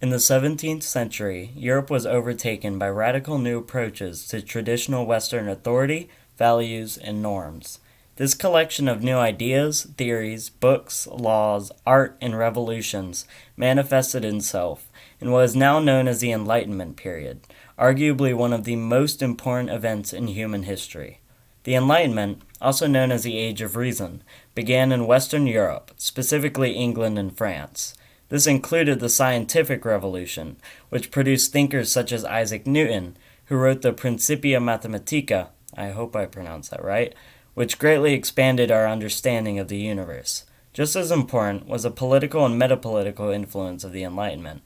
In the 17th century, Europe was overtaken by radical new approaches to traditional Western authority, values, and norms. This collection of new ideas, theories, books, laws, art, and revolutions manifested itself in what is now known as the Enlightenment Period, arguably one of the most important events in human history. The Enlightenment, also known as the Age of Reason, began in Western Europe, specifically England and France. This included the Scientific Revolution, which produced thinkers such as Isaac Newton, who wrote the Principia Mathematica, I hope I pronounced that right, which greatly expanded our understanding of the universe. Just as important was the political and metapolitical influence of the Enlightenment.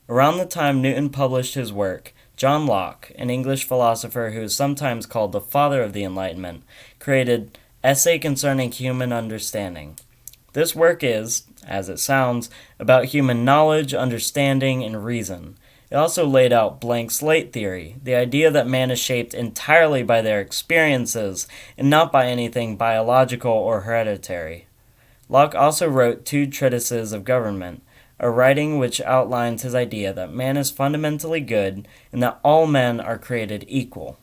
Around the time Newton published his work, John Locke, an English philosopher who is sometimes called the father of the Enlightenment, created Essay Concerning Human Understanding. This work is, as it sounds, about human knowledge, understanding, and reason. It also laid out blank slate theory, the idea that man is shaped entirely by their experiences and not by anything biological or hereditary. Locke also wrote two treatises of government, a writing which outlines his idea that man is fundamentally good and that all men are created equal.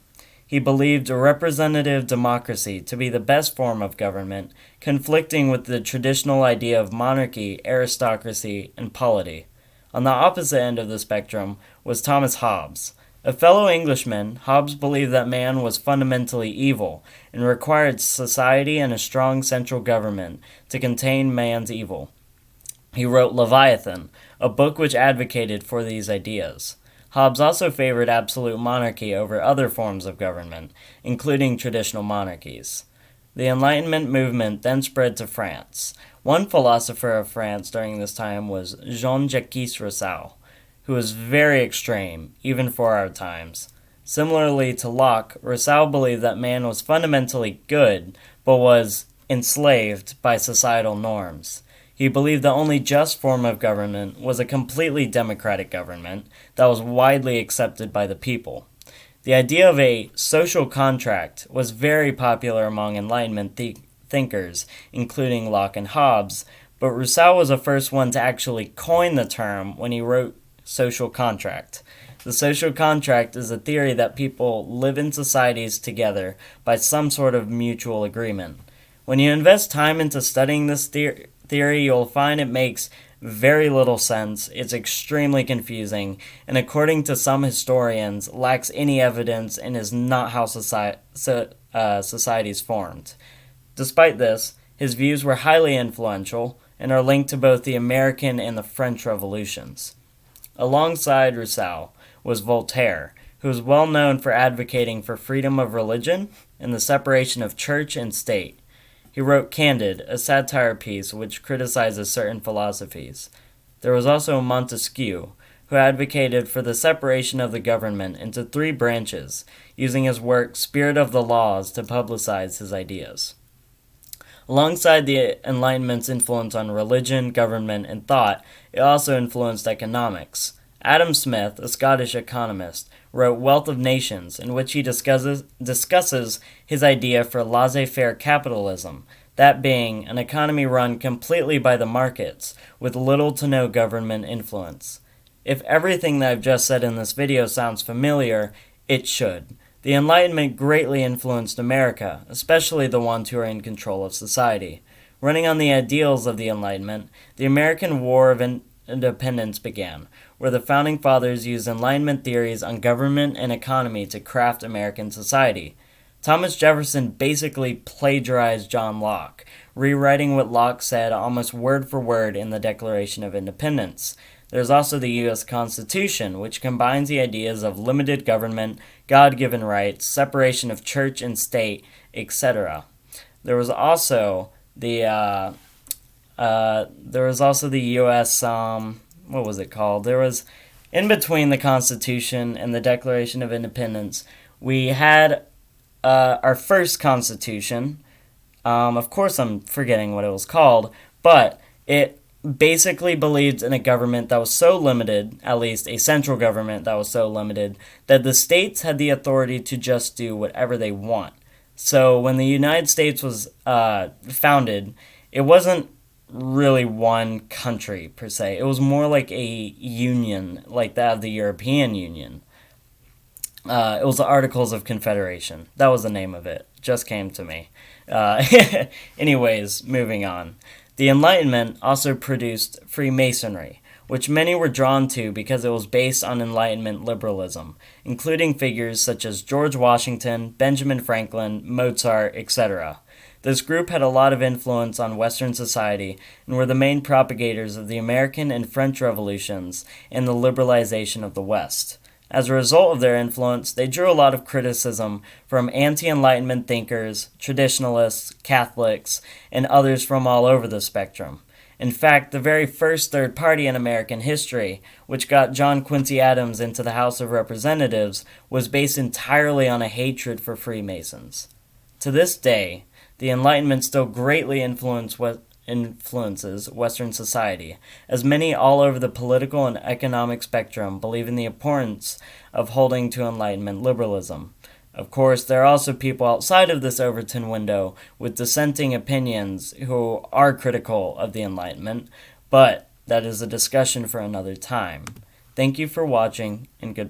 He believed a representative democracy to be the best form of government, conflicting with the traditional idea of monarchy, aristocracy, and polity. On the opposite end of the spectrum was Thomas Hobbes. A fellow Englishman, Hobbes believed that man was fundamentally evil and required society and a strong central government to contain man's evil. He wrote Leviathan, a book which advocated for these ideas. Hobbes also favored absolute monarchy over other forms of government, including traditional monarchies. The Enlightenment movement then spread to France. One philosopher of France during this time was Jean-Jacques Rousseau, who was very extreme, even for our times. Similarly to Locke, Rousseau believed that man was fundamentally good, but was enslaved by societal norms. He believed the only just form of government was a completely democratic government that was widely accepted by the people. The idea of a social contract was very popular among Enlightenment thinkers, including Locke and Hobbes, but Rousseau was the first one to actually coin the term when he wrote social contract. The social contract is a theory that people live in societies together by some sort of mutual agreement. When you invest time into studying this theory, you'll find it makes very little sense, it's extremely confusing, and according to some historians, lacks any evidence and is not how societies formed. Despite this, his views were highly influential and are linked to both the American and the French revolutions. Alongside Rousseau was Voltaire, who was well known for advocating for freedom of religion and the separation of church and state. He wrote Candide, a satire piece which criticizes certain philosophies. There was also Montesquieu, who advocated for the separation of the government into three branches, using his work Spirit of the Laws to publicize his ideas. Alongside the Enlightenment's influence on religion, government, and thought, it also influenced economics. Adam Smith, a Scottish economist, wrote Wealth of Nations, in which he discusses his idea for laissez-faire capitalism, that being an economy run completely by the markets, with little to no government influence. If everything that I've just said in this video sounds familiar, it should. The Enlightenment greatly influenced America, especially the ones who are in control of society. Running on the ideals of the Enlightenment, the American War of Independence began, where the Founding Fathers used Enlightenment theories on government and economy to craft American society. Thomas Jefferson basically plagiarized John Locke, rewriting what Locke said almost word for word in the Declaration of Independence. There's also the U.S. Constitution, which combines the ideas of limited government, God-given rights, separation of church and state, etc. There was also the U.S. What was it called? There was, in between the Constitution and the Declaration of Independence, we had our first Constitution. Of course, I'm forgetting what it was called, but it basically believed in a government that was so limited, at least a central government that was so limited, that the states had the authority to just do whatever they want. So when the United States was founded, it wasn't really one country per se. It was more like a union, like that of the European Union. It was the Articles of Confederation. That was the name of it. Just came to me. Uh, Anyways, moving on. The Enlightenment also produced Freemasonry, which many were drawn to because it was based on Enlightenment liberalism, including figures such as George Washington, Benjamin Franklin, Mozart, etc. This group had a lot of influence on Western society and were the main propagators of the American and French revolutions and the liberalization of the West. As a result of their influence, they drew a lot of criticism from anti-Enlightenment thinkers, traditionalists, Catholics, and others from all over the spectrum. In fact, the very first third party in American history, which got John Quincy Adams into the House of Representatives, was based entirely on a hatred for Freemasons. To this day, the Enlightenment still greatly influences Western society, as many all over the political and economic spectrum believe in the importance of holding to Enlightenment liberalism. Of course, there are also people outside of this Overton window with dissenting opinions who are critical of the Enlightenment, but that is a discussion for another time. Thank you for watching, and goodbye.